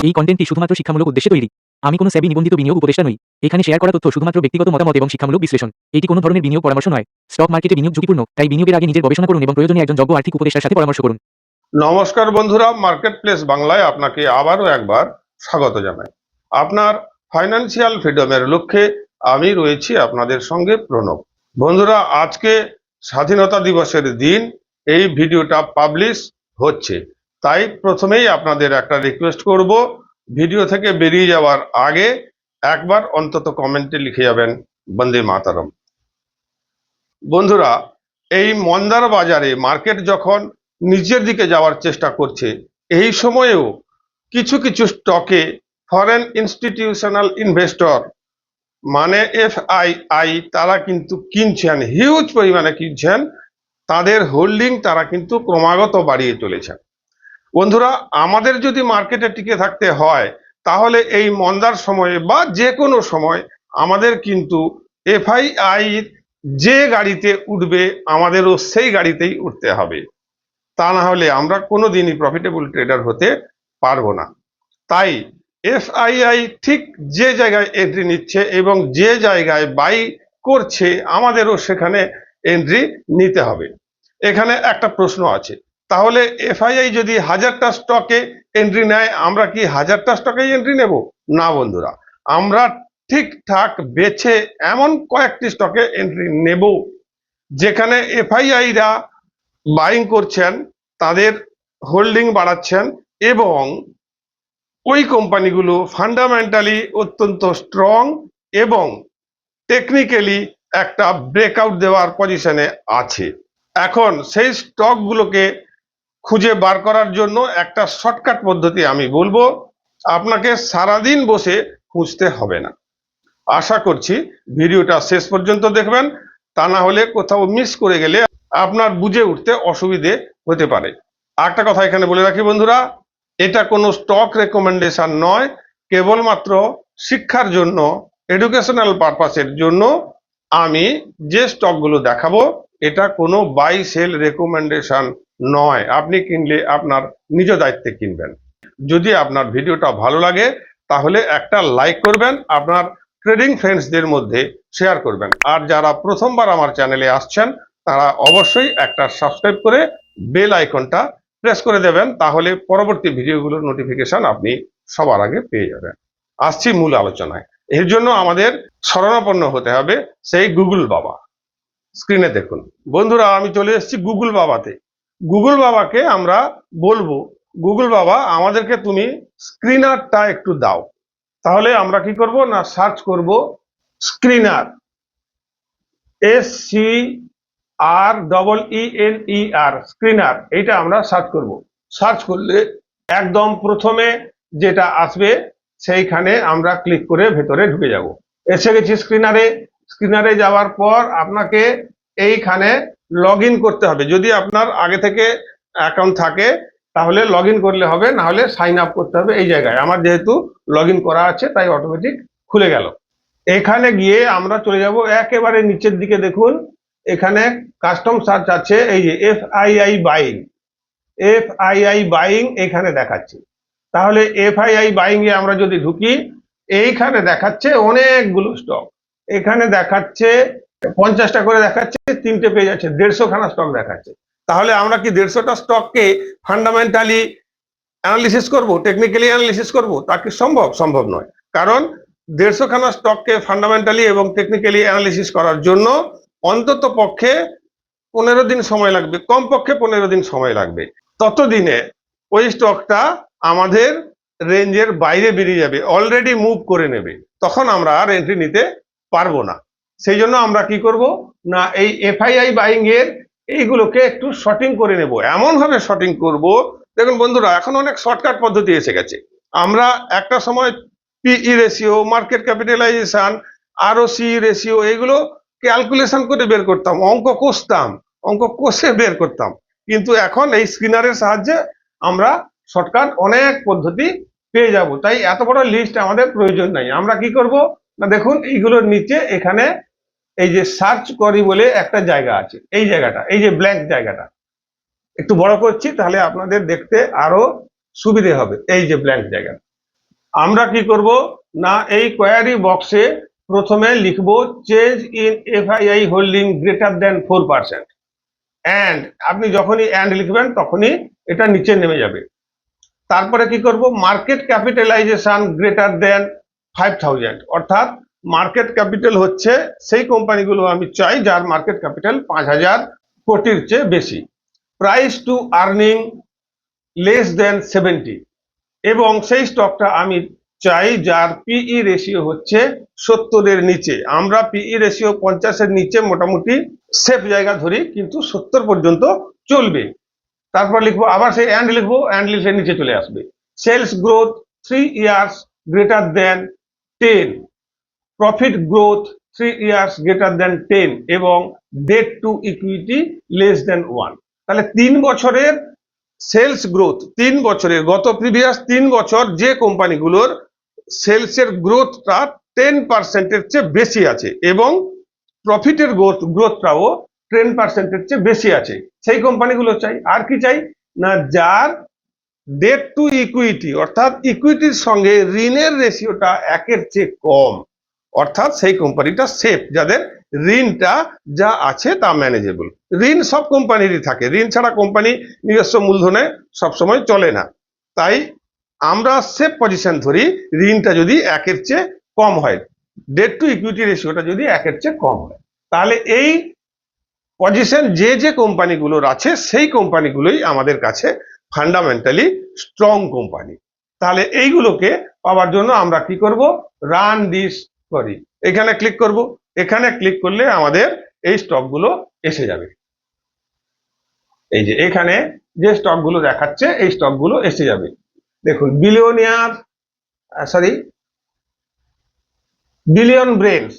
এই কন্টেন্টটি শুধুমাত্র শিক্ষামূলক উদ্দেশ্যে তৈরি। আমি কোনো সেবি নিবন্ধিত বিনিয়োগ উপদেষ্টা নই। এখানে শেয়ার করা তথ্য শুধুমাত্র ব্যক্তিগত মতামত এবং শিক্ষামূলক বিশ্লেষণ। এটি কোনো ধরনের বিনিয়োগ পরামর্শ নয়। স্টক মার্কেটে বিনিয়োগ ঝুঁকিপূর্ণ, তাই বিনিয়োগের আগে নিজের গবেষণা করুন এবং প্রয়োজনে একজন যোগ্য আর্থিক উপদেষ্টার সাথে পরামর্শ করুন। নমস্কার বন্ধুরা, মার্কেট প্লেস বাংলায় আপনাকে আবারও একবার স্বাগত জানাই। আপনার ফাইন্যান্সিয়াল ফ্রিডমের লক্ষ্যে আমি রয়েছি আপনাদের সঙ্গে প্রণব। বন্ধুরা, আজকে স্বাধীনতা দিবসের দিন এই ভিডিওটা পাবলিশ হচ্ছে, তাই প্রথমেই আপনাদের একটা রিকোয়েস্ট করব, ভিডিও থেকে বেরিয়ে যাওয়ার আগে একবার অন্তত কমেন্টে লিখে যাবেন বন্দে মাতরম। বন্ধুরা, এই মন্দার বাজারে মার্কেট যখন নিচের দিকে যাওয়ার চেষ্টা করছে, এই সময়েও কিছু কিছু স্টকে ফরেন ইনস্টিটিউশনাল ইনভেস্টর মানে এফআইআই তারা কিন্তু কিনছেন, হিউজ পরিমাণে কিনছেন। তাদের হোল্ডিং তারা কিন্তু ক্রমাগত বাড়িয়ে চলেছেন। বন্ধুরা, আমাদের যদি মার্কেটে টিকে থাকতে হয়, তাহলে এই মন্দার সময়ে বা যে কোনো সময় আমাদের কিন্তু এফআইআই যে গাড়িতে উঠবে আমাদেরও সেই গাড়িতেই উঠতে হবে। তা না হলে আমরা কোনোদিনই প্রফিটেবল ট্রেডার হতে পারবো না। তাই এফআইআই ঠিক যে জায়গায় এন্ট্রি নিচ্ছে এবং যে জায়গায় বাই করছে, আমাদেরও সেখানে এন্ট্রি নিতে হবে। এখানে একটা প্রশ্ন আছে, তাহলে এফআইআই যদি 1000টা স্টকে এন্ট্রি নেয়, আমরা কি 1000টা স্টকেই এন্ট্রি নেব? না বন্ধুরা, আমরা ঠিকঠাক বেছে এমন কয়েকটি স্টকে এন্ট্রি নেব যেখানে এফআইআইরা বাইং করছেন, তাদের হোল্ডিং বাড়াচ্ছেন এবং ওই কোম্পানিগুলো ফান্ডামেন্টালি অত্যন্ত স্ট্রং এবং টেকনিক্যালি একটা ব্রেকআউট দেওয়ার পজিশনে আছে। এখন সেই স্টকগুলোকে খুঁজে বার করার জন্য একটা শর্টকাট পদ্ধতি আমি বলবো, আপনাকে সারাদিন বসে খুঁজতে হবে না। আশা করছি ভিডিওটা শেষ পর্যন্ত দেখবেন, তা না হলে কোথাও মিস করে গেলে আপনার বুঝে উঠতে অসুবিধে হতে পারে। একটা কথা এখানে বলে রাখি বন্ধুরা, এটা কোনো স্টক রেকমেন্ডেশন নয়, কেবলমাত্র শিক্ষার জন্য, এডুকেশনাল পারপাসের জন্য আমি যে স্টকগুলো দেখাবো, এটা কোনো বাই সেল রেকমেন্ডেশন নয়। আপনি কিনলে আপনার নিজ দায়িত্বে কিনবেন। যদি আপনার ভিডিওটা ভালো লাগে তাহলে একটা লাইক করবেন, আপনার ট্রেডিং ফ্রেন্ডসদের মধ্যে শেয়ার করবেন। আর যারা প্রথমবার আমার চ্যানেলে আসছেন তারা অবশ্যই একটা সাবস্ক্রাইব করে বেল আইকনটা প্রেস করে দেবেন, তাহলে পরবর্তী ভিডিওগুলোর নোটিফিকেশন আপনি সবার আগে পেয়ে যাবেন। আসছি মূল আলোচনায়। এর জন্য আমাদের শরণাপন্ন হতে হবে সেই গুগল বাবা। স্ক্রিনে দেখুন বন্ধুরা, আমি চলে এসেছি গুগল বাবাতে। গুগল বাবাকে আমরা বলবো, গুগল বাবা আমাদেরকে তুমি স্ক্রিনারটা একটু দাও। তাহলে আমরা কি করব না, সার্চ করব স্ক্রিনার, SCREENER, স্ক্রিনার। এইটা আমরা সার্চ করব। সার্চ করলে একদম প্রথমে যেটা আসবে সেইখানে আমরা ক্লিক করে ভেতরে ঢুকে যাব। এসে গেছি স্ক্রিনারে। স্ক্রিনারে যাওয়ার পর আপনাকে এইখানে লগ ইন করতে হবে। যদি আপনার আগে থেকে অ্যাকাউন্ট থাকে তাহলে লগ ইন করলে হবে, না হলে সাইন আপ করতে হবে। এই জায়গায় আমার যেহেতু লগ ইন করা আছে তাই অটোমেটিক খুলে গেল। এখানে গিয়ে আমরা চলে যাব একেবারে নিচের দিকে। দেখুন এখানে কাস্টম সার্চ আছে, এই যে এফআইআই বাইং, এফআইআই বাইং এখানে দেখাচ্ছে। তাহলে এফআইআই বাইং এ আমরা যদি ঢুকি, এইখানে দেখাচ্ছে অনেকগুলো স্টক। এখানে দেখাচ্ছে 50টা করে দেখাচ্ছে, 3টে পেজ আছে, 150 খানা স্টক দেখাচ্ছে। তাহলে আমরা কি 150টা স্টককে ফান্ডামেন্টালি অ্যানালিসিস করব, টেকনিক্যালি অ্যানালিসিস করব? তা কি সম্ভব? সম্ভব নয়। কারণ 150 খানা স্টককে ফান্ডামেন্টালি এবং টেকনিক্যালি অ্যানালিসিস করার জন্য অন্তত পক্ষে 15 দিন সময় লাগবে, কমপক্ষে 15 দিন সময় লাগবে। ততদিনে ওই স্টকটা আমাদের রেঞ্জের বাইরে বেরিয়ে যাবে, অলরেডি মুভ করে নেবে, তখন আমরা আর এন্ট্রি নিতে পারবো না। সেই জন্য আমরা কি করব না, এই এফআইআই বাইং এর এইগুলোকে একটু শর্টিং করে নেব। এমন ভাবে শর্টিং করব, দেখুন বন্ধুরা, এখন অনেক শর্টকাট পদ্ধতি এসে গেছে। আমরা একটা সময় PE ratio, market capitalization, ROC ratio এগুলো ক্যালকুলেশন করে বের করতাম, অঙ্ক কষতাম, অঙ্ক কষে বের করতাম। কিন্তু এখন এই স্ক্রিনারের সাহায্যে আমরা শর্টকাট অনেক পদ্ধতি পেয়ে যাব। তাই এত বড় লিস্ট আমাদের প্রয়োজন নাই। আমরা কি করব না, দেখুন এইগুলোর নিচে এখানে এই যে সার্চ করি বলে একটা জায়গা আছে, এই জায়গাটা, এই যে ব্ল্যাঙ্ক জায়গাটা একটু বড় করছি তাহলে আপনাদের দেখতে আরো সুবিধে হবে। এই যে ব্ল্যাঙ্ক জায়গা, আমরা কি করব না, এই কোয়ারি বক্সে প্রথমে লিখব change in FII holding greater than 4%, and আপনি যখনই অ্যান্ড লিখবেন তখনই এটা নিচে নেমে যাবে। তারপরে কি করব, মার্কেট ক্যাপিটালাইজেশন গ্রেটার দেন 5000, অর্থাৎ মার্কেট ক্যাপিটাল হচ্ছে সেই কোম্পানিগুলো আমি চাই যার মার্কেট ক্যাপিটাল 5000 কোটির চেয়ে বেশি। Price two earning less than 70, এবং সেই স্টকটা আমি চাই যার পিই রেশিও হচ্ছে 70-এর নিচে। আমরা পিই রেশিও 50-এর নিচে মোটামুটি সেফ জায়গা ধরি, কিন্তু 70 পর্যন্ত চলবে। তারপর লিখবো, আবার সেই অ্যান্ড লিখবো, অ্যান্ড লিখে নিচে চলে আসবে। Sales growth 3 years greater than 10, profit growth 3 years greater than 10, এবং debt to equity less than 1। তাহলে 3 বছরের সেলস গ্রোথ, 3 বছরের গত প্রিভিয়াস 3 বছর যে কোম্পানিগুলোর সেলসের গ্রোথটা 10%-এর চেয়ে বেশি আছে এবং প্রফিটের গ্রোথটাও 10%-এর চেয়ে বেশি আছে, সেই কোম্পানিগুলো চাই। আর কি চাই না, যার ডেট টু ইকুইটি অর্থাৎ ইকুইটির সঙ্গে ঋণের রেশিওটা 1-এর চেয়ে কম, অর্থাৎ সেই কোম্পানিটা সেফ, যাদের ঋণটা যা আছে তা ম্যানেজেবল। ঋণ সব কোম্পানিরই থাকে, ঋণ ছাড়া কোম্পানি নিজস্ব মূলধনে সবসময় চলে না। তাই আমরা সেফ পজিশন ধরি ঋণটা যদি 1-এর চেয়ে কম হয়, ডেট টু ইকুইটি রেশিওটা যদি 1-এর চেয়ে কম হয়, তাহলে এই পজিশন যে যে কোম্পানিগুলোর আছে সেই কোম্পানিগুলোই আমাদের কাছে ফান্ডামেন্টালি স্ট্রং কোম্পানি। তাহলে এইগুলোকে পাওয়ার জন্য আমরা কি করব, রান দিস করি, এখানে ক্লিক করব। এখানে ক্লিক করলে আমাদের এই স্টকগুলো এসে যাবে। এই যে এখানে যে স্টকগুলো দেখাচ্ছে এই স্টকগুলো এসে যাবে। দেখুন, বিলিয়ন ব্রেনস,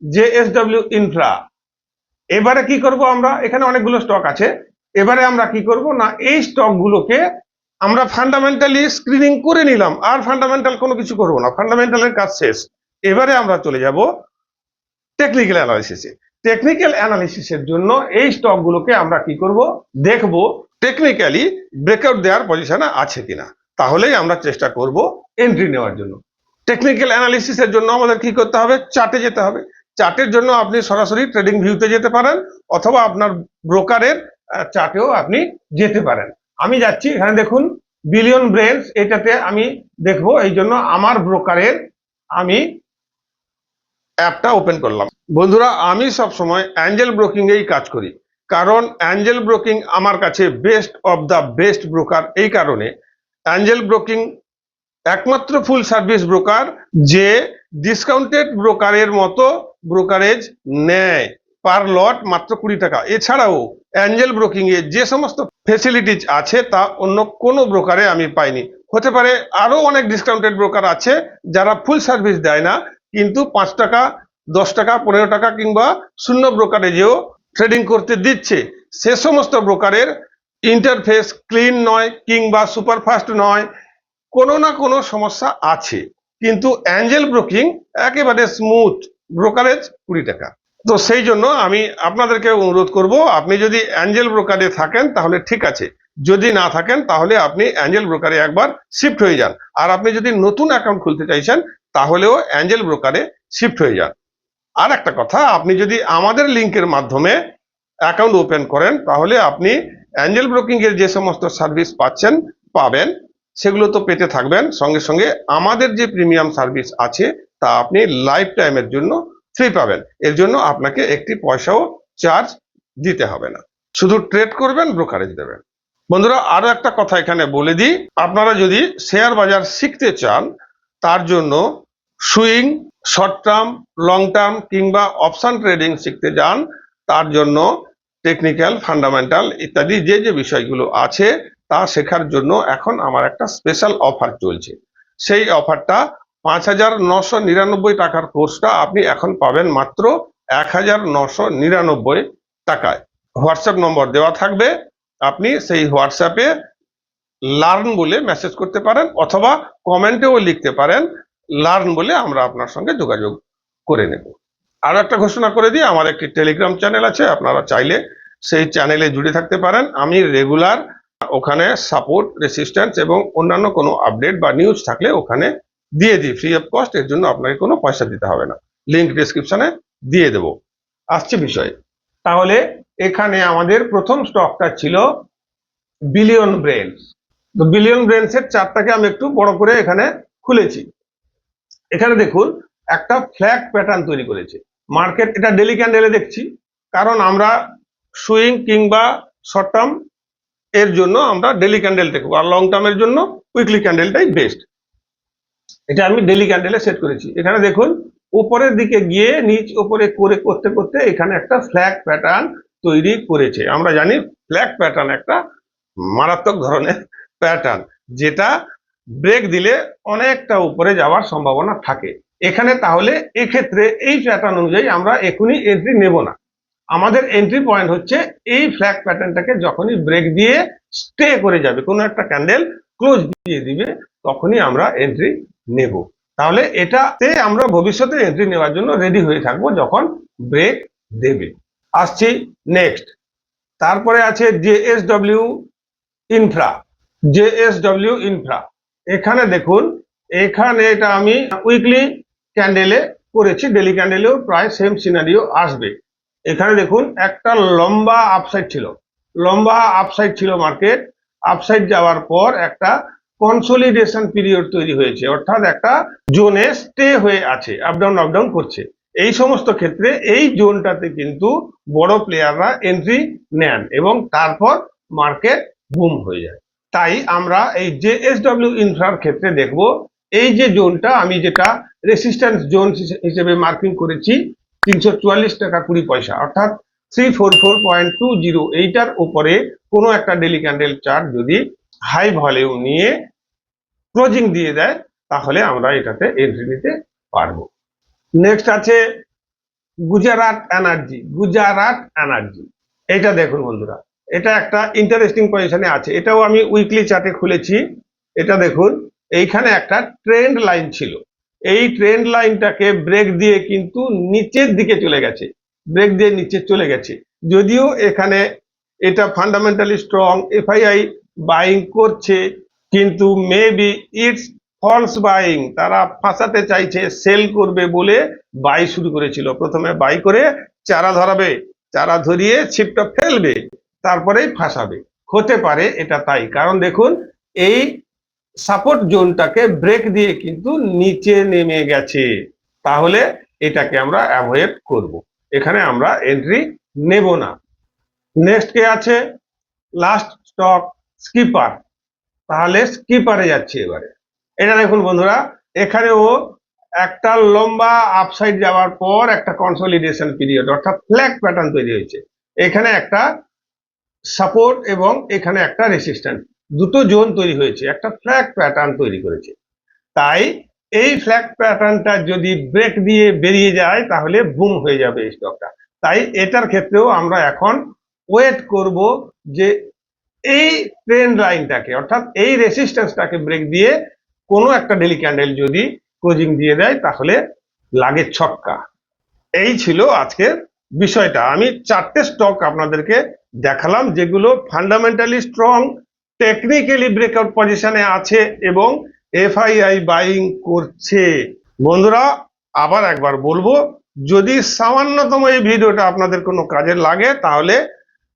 জেএসডব্লিউ ইনফ্রা। এবারে কি করব আমরা, এখানে অনেকগুলো স্টক আছে, এবারে আমরা কি করব না, এই স্টকগুলোকে আমরা ফান্ডামেন্টালি স্ক্রিনিং করে নিলাম, আর ফান্ডামেন্টাল কোনো কিছু করব না, ফান্ডামেন্টালের কাজ শেষ। এবারে আমরা চলে যাব টেকনিক্যাল অ্যানালিসিসে। টেকনিক্যাল অ্যানালিসিসের জন্য এই স্টকগুলোকে আমরা কি করব, দেখব টেকনিক্যালি ব্রেকআউট দেওয়ার পজিশনে আছে কিনা, তাহলেই আমরা চেষ্টা করব এন্ট্রি নেওয়ার জন্য। টেকনিক্যাল অ্যানালিসিসের জন্য আমাদের কি করতে হবে, চার্টে যেতে হবে। চার্টের জন্য আপনি সরাসরি ট্রেডিং ভিউতে যেতে পারেন, অথবা আপনার ব্রোকারের চার্টেও আপনি যেতে পারেন। আমি যাচ্ছি, এখানে দেখুন বিলিয়ন ব্রেনস, এটাতে আমি দেখব, এই জন্য আমার ব্রোকারের আমি অ্যাপটা ওপেন করলাম। বন্ধুরা, আমি সব সময় অ্যাঞ্জেল ব্রোকিং এই কাজ করি, কারণ অ্যাঞ্জেল ব্রোকিং আমার কাছে best of the best broker. এই কারণে অ্যাঞ্জেল ব্রোকিং একমাত্র ফুল সার্ভিস ব্রোকার যে ডিসকাউন্টেড ব্রোকারের মতো ব্রোকারেজ নেয়, পার লট মাত্র 20 টাকা। এছাড়াও অ্যাঞ্জেল ব্রোকিং এ যে সমস্ত ফেসিলিটিজ আছে তা অন্য কোনো ব্রোকারে আমি পাইনি। হতে পারে আরো অনেক ডিসকাউন্টেড ব্রোকার আছে যারা ফুল সার্ভিস দেয় না, কিন্তু 5 টাকা 10 টাকা 15 টাকা কিংবা শূন্য ব্রোকারেজেও ট্রেডিং করতে দিচ্ছে। সে সমস্ত ব্রোকারের ইন্টারফেস ক্লিন নয় কিংবা সুপারফাস্ট নয়, কোনো না কোনো সমস্যা আছে, কিন্তু অ্যাঞ্জেল ব্রোকিং একেবারে স্মুথ, ব্রোকারেজ 20 টাকা। তো সেই জন্য আমি আপনাদেরকে অনুরোধ করব, আপনি যদি অ্যাঞ্জেল ব্রোকারে থাকেন তাহলে ঠিক আছে, যদি না থাকেন তাহলে আপনি অ্যাঞ্জেল ব্রোকারে একবার শিফট হয়ে যান। আর আপনি যদি নতুন অ্যাকাউন্ট খুলতে চাইছেন তাহলেও অ্যাঞ্জেল ব্রোকারে শিফট হয়ে যান। আর একটা কথা, আপনি যদি আমাদের লিংকের মাধ্যমে অ্যাকাউন্ট ওপেন করেন তাহলে আপনি অ্যাঞ্জেল ব্রোকিং এর যে সমস্ত সার্ভিস পাবেন সেগুলো তো পেতে থাকবেন, সঙ্গে সঙ্গে আমাদের যে প্রিমিয়াম সার্ভিস আছে তা আপনি লাইফ টাইমের জন্য ফ্রি পাবেন। এর জন্য আপনাকে একটি পয়সাও চার্জ দিতে হবে না, শুধু ট্রেড করবেন, ব্রোকারেজ দেবেন। বন্ধুরা, আরো একটা কথা এখানে বলে দিই, আপনারা যদি শেয়ার বাজার শিখতে চান, তার জন্য swing, short term, long term কিংবা অপশন ট্রেডিং শিখতে যান, তার জন্য টেকনিক্যাল, ফান্ডামেন্টাল ইত্যাদি যে যে বিষয়গুলো আছে তা শেখার জন্য এখন আমার একটা স্পেশাল অফার চলছে। সেই অফারটা 5,999 টাকার কোর্সটা আপনি এখন পাবেন মাত্র 1,999 টাকায়। হোয়াটসঅ্যাপ নম্বর দেওয়া থাকবে, আপনি সেই হোয়াটসঅ্যাপে লার্ন বলে মেসেজ করতে পারেন, অথবা কমেন্টেও লিখতে পারেন লার্ন বলে, আমরা আপনার সঙ্গে যোগাযোগ করে নেব। আরো একটা ঘোষণা করে দিই, আমার একটি টেলিগ্রাম চ্যানেল আছে, আপনারা চাইলে সেই চ্যানেলে জুড়ে থাকতে পারেন। আমি রেগুলার ওখানে সাপোর্ট, রেসিস্ট্যান্স এবং অন্যান্য কোনো আপডেট বা নিউজ থাকলে ওখানে দিয়ে দিই ফ্রি অফ কস্ট, এর জন্য আপনাকে কোনো পয়সা দিতে হবে না, লিঙ্ক ডেসক্রিপশনে দিয়ে দেবো। আসছে বিষয়ে, তাহলে এখানে আমাদের প্রথম স্টকটা ছিল বিলিয়ন ব্রেনস। তো বিলিয়ন ব্রেনস এর চার্টটাকে আমি একটু বড় করে এখানে খুলেছি। এখানে দেখুন একটা ফ্ল্যাগ প্যাটার্ন তৈরি করেছে মার্কেট, এটা ডেলি ক্যান্ডেলে দেখছি, কারণ আমরা সুইং কিংবা শর্ট টার্ম এর জন্য আমরা ডেলি ক্যান্ডেল দেখবো, আর লং টার্মের জন্য উইকলি ক্যান্ডেলটাই বেস্ট। এটা আমি ডেলি ক্যান্ডেলে সেট করেছি। এখানে দেখুন উপরের দিকে গিয়ে নিচ উপরে করে করতে করতে এখানে একটা ফ্ল্যাগ প্যাটার্ন তৈরি করেছে। আমরা জানি ফ্ল্যাগ প্যাটার্ন একটা মারাত্মক ধরনের প্যাটার্ন, যেটা ব্রেক দিলে অনেকটা উপরে যাওয়ার সম্ভাবনা থাকে। এখানে তাহলে এক্ষেত্রে এই প্যাটার্ন অনুযায়ী আমরা এখনই এন্ট্রি নেব না। আমাদের এন্ট্রি পয়েন্ট হচ্ছে এই ফ্ল্যাগ প্যাটার্নটাকে যখনই ব্রেক দিয়ে স্টে করে যাবে, কোনো একটা ক্যান্ডেল ক্লোজ দিয়ে দিবে, তখনই আমরা এন্ট্রি নেব। তাহলে এটাতে আমরা ভবিষ্যতে এন্ট্রি নেওয়ার জন্য রেডি হয়ে থাকবো যখন ব্রেক দেবে। আসছি নেক্সট, তারপরে আছে জেএসডব্লিউ ইনফ্রা। জেএসডব্লিউ ইনফ্রা, এখানে দেখুন, এখানে এটা আমি উইকলি ক্যান্ডেলে করেছি, ডেলি ক্যান্ডেলেও প্রায় সেম সিনারিও আসবে। এখানে দেখুন একটা লম্বা আপসাইড ছিল, লম্বা আপসাইড ছিল মার্কেট, আপসাইড যাওয়ার পর একটা কনসোলিডেশন পিরিয়ড তৈরি হয়েছে, অর্থাৎ একটা জোনে স্টে হয়ে আছে, আপ ডাউন করছে। এই সমস্ত ক্ষেত্রে এই জোনটাতে কিন্তু বড় প্লেয়াররা এন্ট্রি নেন এবং তারপর মার্কেট বুম হয়ে যায়। তাই আমরা এই জেএসডব্লিউ ইনফ্রার ক্ষেত্রে দেখব এই যে জোনটা আমি যেটা রেসিস্ট্যান্স জোন হিসেবে মার্কিং করেছি 344 টাকা 20 পয়সা, অর্থাৎ 344.20, এইটার উপরে কোনো একটা ডেলি ক্যান্ডেল চার্ট যদি হাই ভলিউম নিয়ে ক্লোজিং দিয়ে দেয়, তাহলে আমরা এটাতে এন্ট্রি নিতে পারবো। নেক্সট আছে গুজরাট এনার্জি। গুজরাট এনার্জি, এটা দেখুন বন্ধুরা, এটা একটা ইন্টারেস্টিং পজিশনে আছে, এটাও আমি উইকলি চার্টে খুলেছি। এটা দেখুন, এইখানে একটা ট্রেন্ড লাইন ছিল, এই ট্রেন্ড লাইনটাকে ব্রেক দিয়ে কিন্তু নিচের দিকে চলে গেছে, ব্রেক দিয়ে নিচে চলে গেছে। যদিও এখানে এটা ফান্ডামেন্টালি স্ট্রং, এফআইআই বাইং করছে, কিন্তু মেবি ইটস ফলস বাইং, তারা ফাঁসাতে চাইছে, সেল করবে বলে বাই শুরু করেছিল। প্রথমে বাই করে চারা ধরাবে, চারা ধরিয়ে ছিপটা ফেলবে, তারপরেই ফাঁসাবে। হতে পারে এটা তাই, কারণ দেখুন এই সাপোর্ট জোনটাকে ব্রেক দিয়ে কিন্তু নিচে নেমে গেছে, তাহলে এটাকে আমরা অ্যাভয়েড করব, এখানে আমরা এন্ট্রি নেব না। নেক্সট কে আছে, লাস্ট স্টক স্কিপার। তাহলে স্কিপারে যাচ্ছি এবারে। এটা দেখুন বন্ধুরা, এখানেও একটা লম্বা আপসাইড যাওয়ার পর একটা কনসোলিডেশন পিরিয়ড, অর্থাৎ ফ্ল্যাগ প্যাটার্ন তৈরি হয়েছে। এখানে একটা সাপোর্ট এবং এখানে একটা রেসিস্ট্যান্স, দুটো জোন তৈরি হয়েছে, একটা ফ্ল্যাগ প্যাটার্ন তৈরি করেছে। তাই এই ফ্ল্যাগ প্যাটার্নটা যদি ব্রেক দিয়ে বেরিয়ে যায় তাহলে বুম হয়ে যাবে এই স্টকটা। তাই এটার ক্ষেত্রেও আমরা এখন ওয়েট করব যে এই ট্রেন্ড লাইনটাকে, অর্থাৎ এই রেসিস্ট্যান্সটাকে ব্রেক দিয়ে কোনো একটা ডেলি ক্যান্ডেল যদি ক্লোজিং দিয়ে দেয়, তাহলে লাগে ছক্কা। এই ছিল আজকের বিষয়টা। আমি 4টে স্টক আপনাদেরকে দেখালাম যেগুলো ফান্ডামেন্টালি স্ট্রং, টেকনিক্যালি ব্রেকআউট পজিশনে আছে এবং এফআইআই বাইং করছে। বন্ধুরা আবার একবার বলবো, যদি সামান্যতম এই ভিডিওটা আপনাদের কোনো কাজে লাগে তাহলে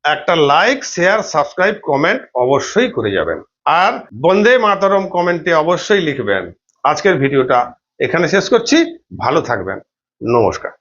একটা লাইক, শেয়ার, সাবস্ক্রাইব, কমেন্ট অবশ্যই করে যাবেন, আর বন্দে মাতরম কমেন্টে অবশ্যই লিখবেন। আজকের ভিডিওটা এখানে শেষ করছি, ভালো থাকবেন, নমস্কার।